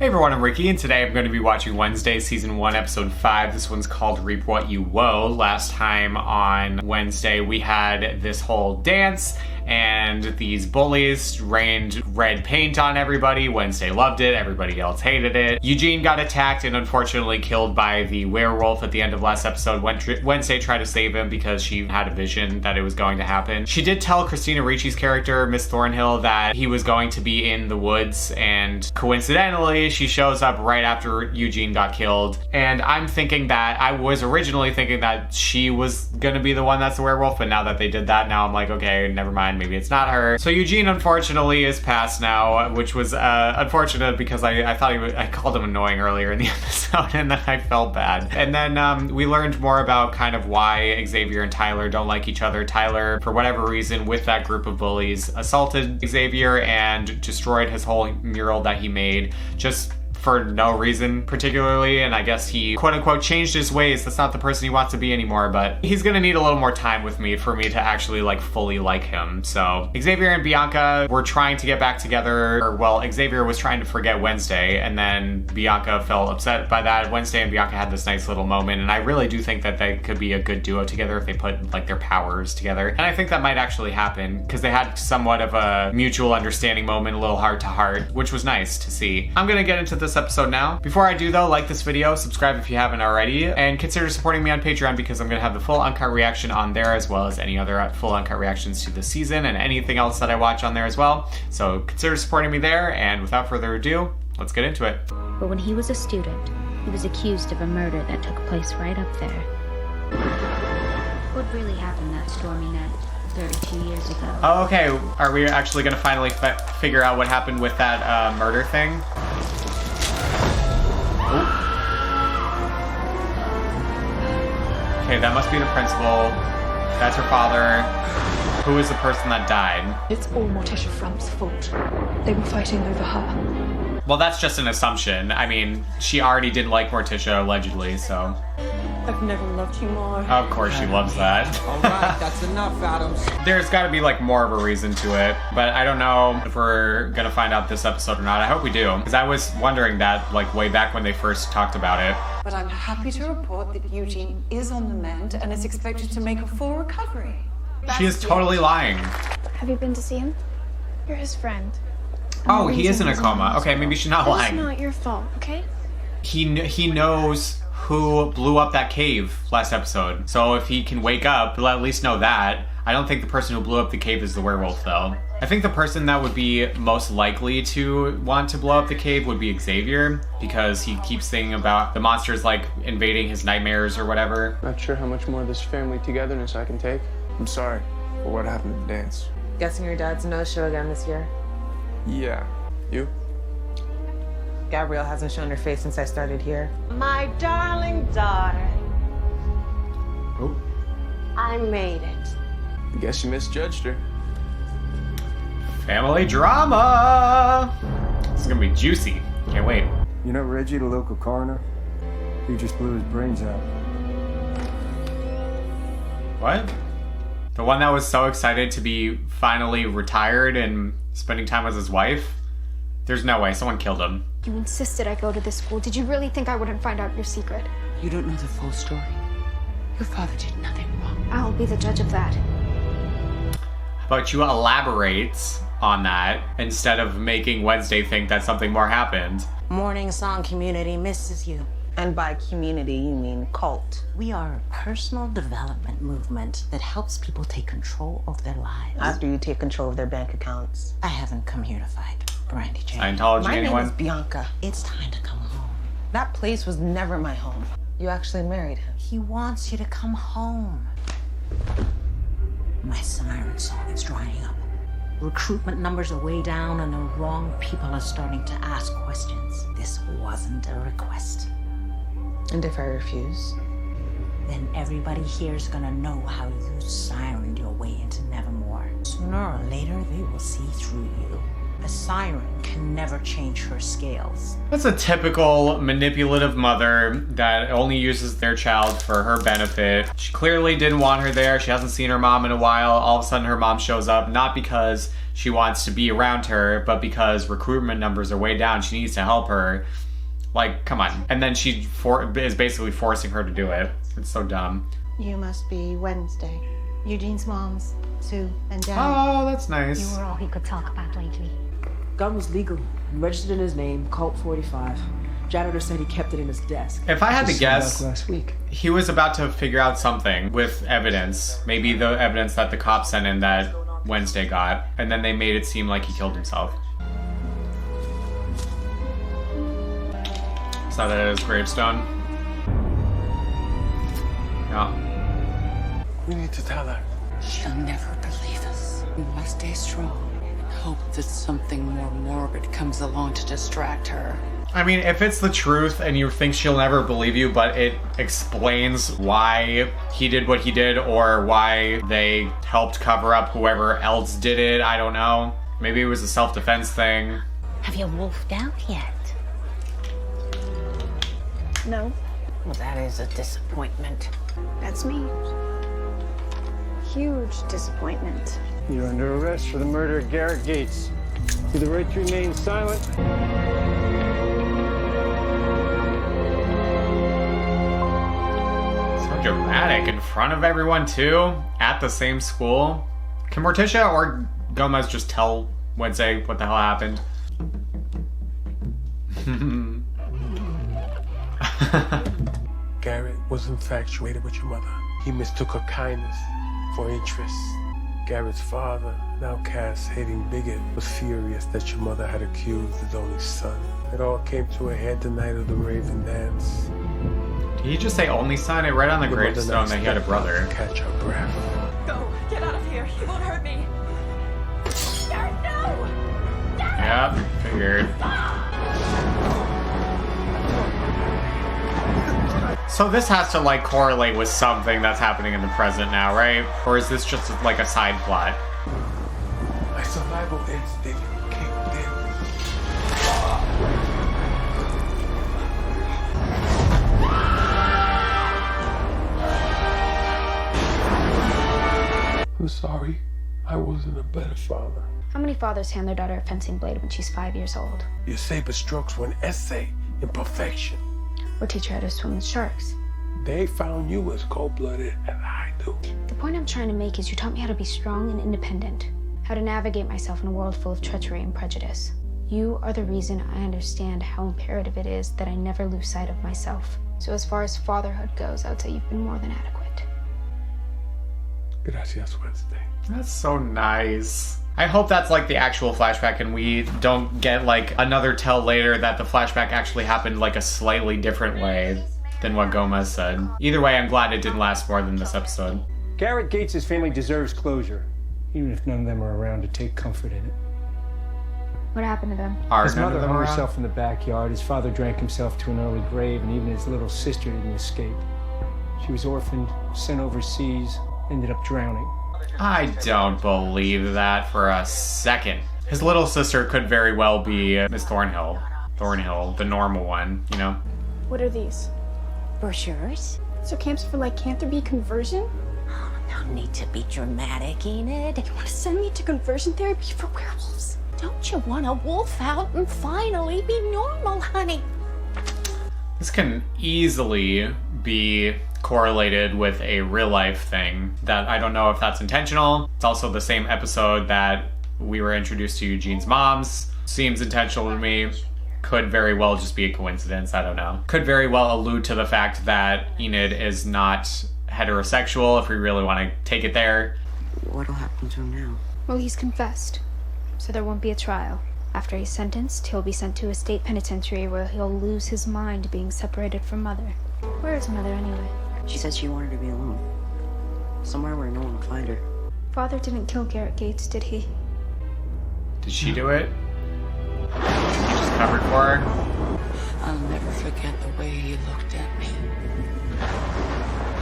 Hey everyone, I'm Ricky, and today I'm going to be watching Wednesday, Season 1, Episode 5. This one's called Reap What You Woe. Last time on Wednesday, we had this whole dance, and these bullies rained red paint on everybody. Wednesday loved it, everybody else hated it. Eugene got attacked and unfortunately killed by the werewolf at the end of last episode. Wednesday tried to save him because she had a vision that it was going to happen. She did tell Christina Ricci's character, Miss Thornhill, that he was going to be in the woods, and coincidentally, she shows up right after Eugene got killed. And I was originally thinking that she was gonna be the one that's the werewolf, but now that they did that, now I'm like, okay, never mind, maybe it's not her. So Eugene unfortunately is passed now, which was unfortunate because I thought I called him annoying earlier in the episode, and then I felt bad. And then we learned more about kind of why Xavier and Tyler don't like each other. Tyler, for whatever reason, with that group of bullies, assaulted Xavier and destroyed his whole mural that he made, just for no reason particularly, and I guess he quote-unquote changed his ways. That's not the person he wants to be anymore, but he's gonna need a little more time with me for me to actually fully like him. So Xavier and Bianca were trying to get back together, or well, Xavier was trying to forget Wednesday, and then Bianca felt upset by that. Wednesday and Bianca had this nice little moment, and I really do think that they could be a good duo together if they put their powers together. And I think that might actually happen, because they had somewhat of a mutual understanding moment, a little heart to heart, which was nice to see. I'm gonna get into this episode now. Before I do though, like this video, subscribe if you haven't already, and consider supporting me on Patreon because I'm gonna have the full uncut reaction on there, as well as any other full uncut reactions to the season and anything else that I watch on there as well. So consider supporting me there, and without further ado, let's get into it. But when he was a student, he was accused of a murder that took place right up there. What really happened that stormy night 32 years ago? Oh, okay. Are we actually gonna finally figure out what happened with that murder thing? Okay, that must be the principal. That's her father. Who is the person that died? It's all Morticia Frump's fault. They were fighting over her. Well, that's just an assumption. I mean, she already didn't like Morticia, allegedly, so... I've never loved you more. Of course she loves that. Alright, that's enough, Adams. There's gotta be more of a reason to it, but I don't know if we're gonna find out this episode or not. I hope we do, because I was wondering that way back when they first talked about it. But I'm happy to report that Eugene is on the mend and is expected to make a full recovery. She is totally lying. Have you been to see him? You're his friend. Oh, he is in a coma. Okay, maybe she's not lying. It's not your fault, okay? He knows who blew up that cave last episode. So if he can wake up, he'll at least know that. I don't think the person who blew up the cave is the werewolf, though. I think the person that would be most likely to want to blow up the cave would be Xavier, because he keeps thinking about the monsters invading his nightmares or whatever. Not sure how much more of this family togetherness I can take. I'm sorry for what happened at the dance. Guessing your dad's no-show again this year? Yeah. You? Gabrielle hasn't shown her face since I started here. My darling daughter. Oh. I made it. I guess you misjudged her. Family drama! This is gonna be juicy. Can't wait. You know Reggie, the local coroner? He just blew his brains out. What? The one that was so excited to be finally retired and spending time with his wife? There's no way. Someone killed him. You insisted I go to this school. Did you really think I wouldn't find out your secret? You don't know the full story. Your father did nothing wrong. I'll be the judge of that. But you elaborate on that instead of making Wednesday think that something more happened. Morning Song community misses you. And by community, you mean cult. We are a personal development movement that helps people take control of their lives. After you take control of their bank accounts. I haven't come here to fight, Brandy Jane. Scientology, My anyone? name is Bianca. It's time to come home. That place was never my home. You actually married him. He wants you to come home. My siren song is drying up. Recruitment numbers are way down and the wrong people are starting to ask questions. This wasn't a request. And if I refuse? Then everybody here's gonna know how you sirened your way into Nevermore. Sooner or later, they will see through you. A siren can never change her scales. That's a typical manipulative mother that only uses their child for her benefit. She clearly didn't want her there. She hasn't seen her mom in a while. All of a sudden her mom shows up, not because she wants to be around her, but because recruitment numbers are way down, she needs to help her. Like, come on. And then she is basically forcing her to do it. It's so dumb. You must be Wednesday. Eugene's moms, Sue and Dad. Oh, that's nice. You were all he could talk about lately. Gun was legal, registered in his name, Colt 45. Janitor said he kept it in his desk. If I had to guess, last week. he was about to figure out something with evidence. Maybe the evidence that the cops sent in that Wednesday got, and then they made it seem like he killed himself. Is that at his gravestone? Yeah. We need to tell her. She'll never believe us. We must stay strong and hope that something more morbid comes along to distract her. I mean, if it's the truth and you think she'll never believe you, but it explains why he did what he did or why they helped cover up whoever else did it, I don't know. Maybe it was a self-defense thing. Have you wolfed out yet? No, Well, that is a disappointment. that's me. Huge disappointment. You're under arrest for the murder of Garrett Gates. Do the right to remain silent. So dramatic in front of everyone too, at the same school. Can Morticia or Gomez just tell Wednesday what the hell happened? Garrett was infatuated with your mother. He mistook her kindness for interest. Garrett's father, an outcast, hating bigot, was furious that your mother had accused his only son. It all came to a head the night of the Raven dance. Did he just say only son? I read on the Your mother gravestone that he had a brother. Catch her breath. Go! Get out of here! He won't hurt me! Garrett, no! Yep, figured. So this has to like correlate with something that's happening in the present now, right? Or is this just like a side plot? My survival instinct kicked in. I'm sorry. I wasn't a better father. How many fathers hand their daughter a fencing blade when she's 5 years old? Your saber strokes were an essay in perfection. Or teach her how to swim with sharks? They found you as cold-blooded as I do. The point I'm trying to make is you taught me how to be strong and independent. How to navigate myself in a world full of treachery and prejudice. You are the reason I understand how imperative it is that I never lose sight of myself. So as far as fatherhood goes, I would say you've been more than adequate. Gracias, Wednesday. That's so nice. I hope that's like the actual flashback and we don't get like another tell later that the flashback actually happened like a slightly different way than what Gomez said. Either way, I'm glad it didn't last more than this episode. Garrett Gates' family deserves closure, even if none of them are around to take comfort in it. What happened to them? Are His none of mother them hung around? herself in the backyard. His father drank himself to an early grave, and even his little sister didn't escape. She was orphaned, sent overseas, ended up drowning. I don't believe that for a second. His little sister could very well be Miss Thornhill. Thornhill, the normal one, you know? What are these? Brochures? So camps for lycanthropy conversion? No need to be dramatic, Enid. You want to send me to conversion therapy for werewolves? Don't you want to wolf out and finally be normal, honey? This can easily be correlated with a real life thing that I don't know if that's intentional. It's also the same episode that we were introduced to Eugene's moms. Seems intentional to me. Could very well just be a coincidence, I don't know. Could very well allude to the fact that Enid is not heterosexual if we really want to take it there. What'll happen to him now? Well, he's confessed, so there won't be a trial. After he's sentenced, he'll be sent to a state penitentiary where he'll lose his mind being separated from Mother. Where is Mother anyway? She said she wanted to be alone. Somewhere where no one would find her. Father didn't kill Garrett Gates, did he? Did she do it? Just covered for her? I'll never forget the way he looked at me.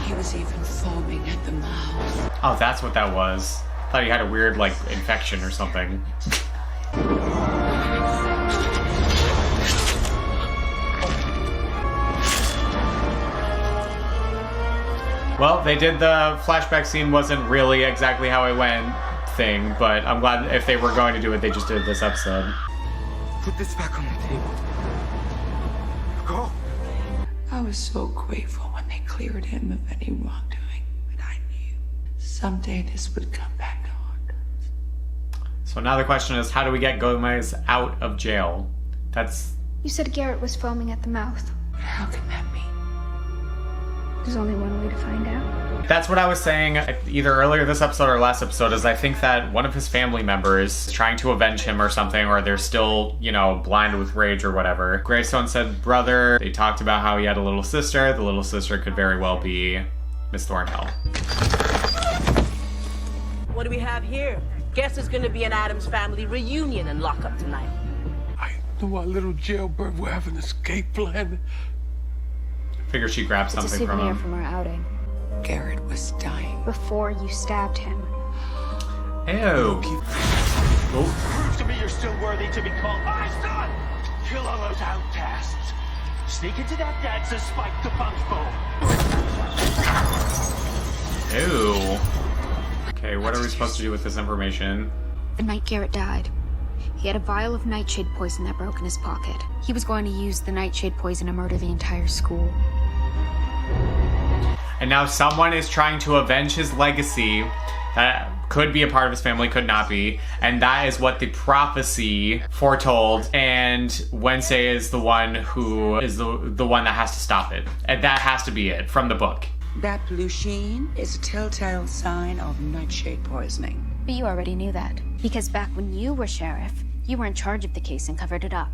He was even foaming at the mouth. Oh, that's what that was. Thought he had a weird, like, infection or something. Well, they did the flashback scene wasn't really exactly how it went. thing, but I'm glad if they were going to do it, they just did this episode. Put this back on the table. Go. I was so grateful when they cleared him of any wrongdoing, but I knew someday this would come back to haunt us. So now the question is, how do we get Gomez out of jail? That's... You said Garrett was foaming at the mouth. But how can that be? There's only one way to find out. That's what I was saying either earlier this episode or last episode, is I think that one of his family members is trying to avenge him or something, or they're still, you know, blind with rage or whatever. Greystone said brother. They talked about how he had a little sister. The little sister could very well be Miss Thornhill. What do we have here? Guess it's gonna be an Addams family reunion and lockup tonight. I knew our little jailbird would have an escape plan. Figure she grabbed It's a something from souvenir him. from our outing. Garrett was dying. Before you stabbed him. Ew. Oh. Prove to me you're still worthy to be called my son! Kill all those outcasts. Sneak into that dance and spike the punch bowl. Ew. Okay, what are we supposed to do with this information? The night Garrett died, he had a vial of nightshade poison that broke in his pocket. He was going to use the nightshade poison to murder the entire school. And now someone is trying to avenge his legacy. That could be a part of his family, could not be. And that is what the prophecy foretold. And Wednesday is the one who is the one that has to stop it. And that has to be it from the book. That blue sheen is a telltale sign of nightshade poisoning. But you already knew that, because back when you were sheriff, you were in charge of the case and covered it up.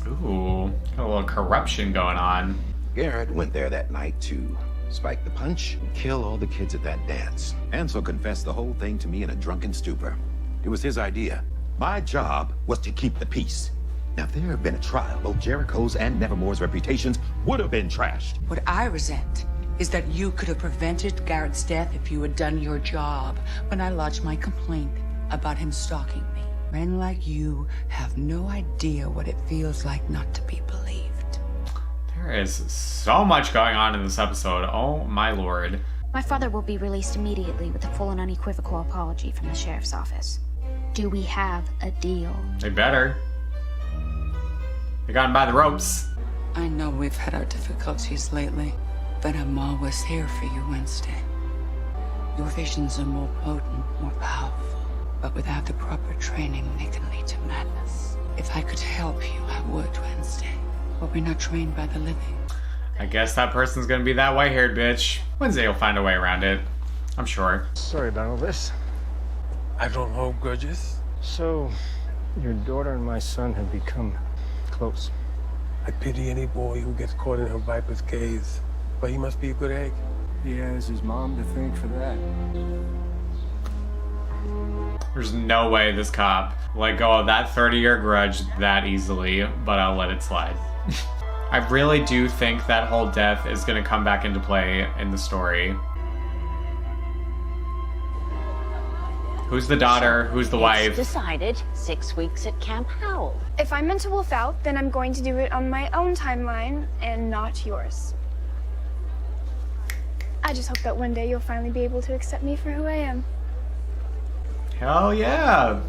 Ooh, got a little corruption going on. Garrett went there that night to spike the punch and kill all the kids at that dance. Ansel confessed the whole thing to me in a drunken stupor. It was his idea. My job was to keep the peace. Now, if there had been a trial, both Jericho's and Nevermore's reputations would have been trashed. What I resent is that you could have prevented Garrett's death if you had done your job when I lodged my complaint about him stalking me. Men like you have no idea what it feels like not to be believed. There is so much going on in this episode. Oh my lord. My father will be released immediately with a full and unequivocal apology from the sheriff's office. Do we have a deal? They better. They got him by the ropes. I know we've had our difficulties lately, but I'm always here for you, Wednesday. Your visions are more potent, more powerful, but without the proper training, they can lead to madness. If I could help you, I would, Wednesday. But we're not trained by the living. I guess that person's gonna be that white-haired bitch. Wednesday will find a way around it. I'm sure. Sorry about all this. I don't hold grudges. So, your daughter and my son have become close. I pity any boy who gets caught in her viper's gaze. But he must be a good egg. He has his mom to thank for that. There's no way this cop let go of that 30-year grudge that easily, but I'll let it slide. I really do think that whole death is going to come back into play in the story. Who's the daughter? Who's the wife? It's decided 6 weeks at Camp Howell. If I'm meant to wolf out, then I'm going to do it on my own timeline and not yours. I just hope that one day you'll finally be able to accept me for who I am. Hell yeah.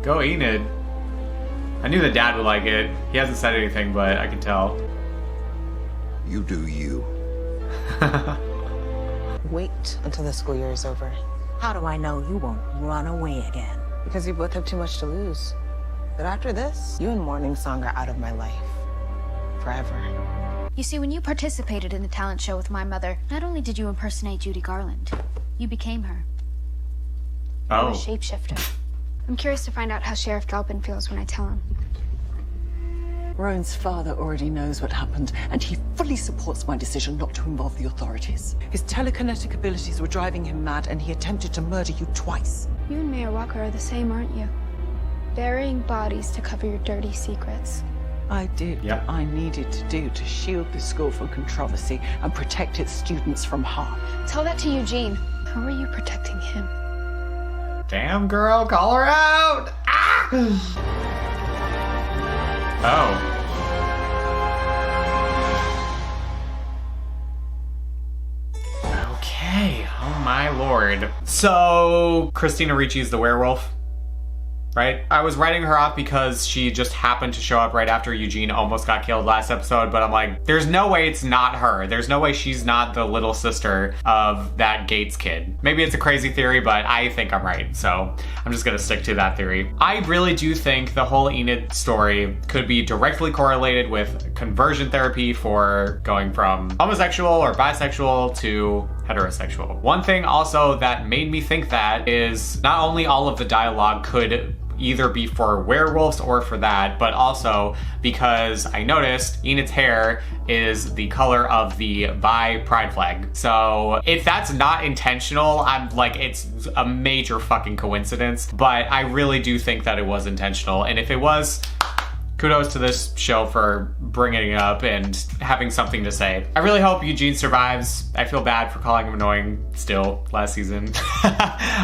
Go Enid. I knew the dad would like it. He hasn't said anything, but I can tell. You do you. Wait until the school year is over. How do I know you won't run away again? Because we both have too much to lose. But after this, you and Morning Song are out of my life. Forever. You see, when you participated in the talent show with my mother, not only did you impersonate Judy Garland, you became her. Oh. I'm a shapeshifter. I'm curious to find out how Sheriff Galpin feels when I tell him. Rowan's father already knows what happened, and he fully supports my decision not to involve the authorities. His telekinetic abilities were driving him mad, and he attempted to murder you twice. You and Mayor Walker are the same, aren't you? Burying bodies to cover your dirty secrets. I did what I needed to do to shield the school from controversy and protect its students from harm. Tell that to Eugene. How are you protecting him? Damn, girl, call her out! Ah! Oh. Okay, oh my lord. weird. So Christina Ricci's the werewolf, right? I was writing her off because she just happened to show up right after Eugene almost got killed last episode, but I'm like, there's no way it's not her. There's no way she's not the little sister of that Gates kid. Maybe it's a crazy theory, but I think I'm right, so I'm just gonna stick to that theory. I really do think the whole Enid story could be directly correlated with conversion therapy for going from homosexual or bisexual to heterosexual. One thing also that made me think that is not only all of the dialogue could either be for werewolves or for that, but also because I noticed Enid's hair is the color of the bi pride flag. So if that's not intentional, I'm like, it's a major fucking coincidence, but I really do think that it was intentional. And if it was, kudos to this show for bringing it up and having something to say. I really hope Eugene survives. I feel bad for calling him annoying still last season,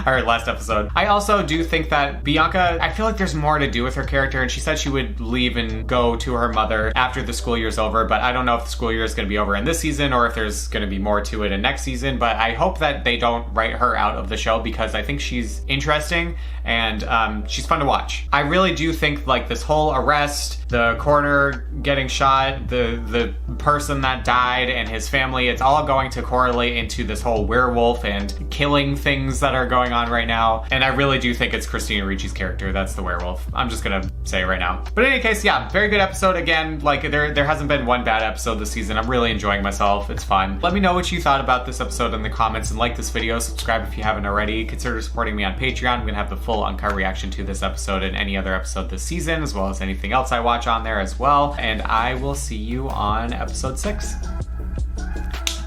or last episode. I also do think that Bianca, I feel like there's more to do with her character, and she said she would leave and go to her mother after the school year's over, but I don't know if the school year is gonna be over in this season or if there's gonna be more to it in next season, but I hope that they don't write her out of the show because I think she's interesting and she's fun to watch. I really do think like this whole arrest, the coroner getting shot, the person that died and his family, it's all going to correlate into this whole werewolf and killing things that are going on right now. And I really do think it's Christina Ricci's character that's the werewolf. I'm just gonna say it right now. But in any case, yeah, very good episode. Again, like there hasn't been one bad episode this season. I'm really enjoying myself. It's fun. Let me know what you thought about this episode in the comments and like this video. Subscribe if you haven't already. Consider supporting me on Patreon. I'm gonna have the full uncut reaction to this episode and any other episode this season, as well as anything else I watch on there as well. And I will see you on episode 6.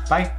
Bye.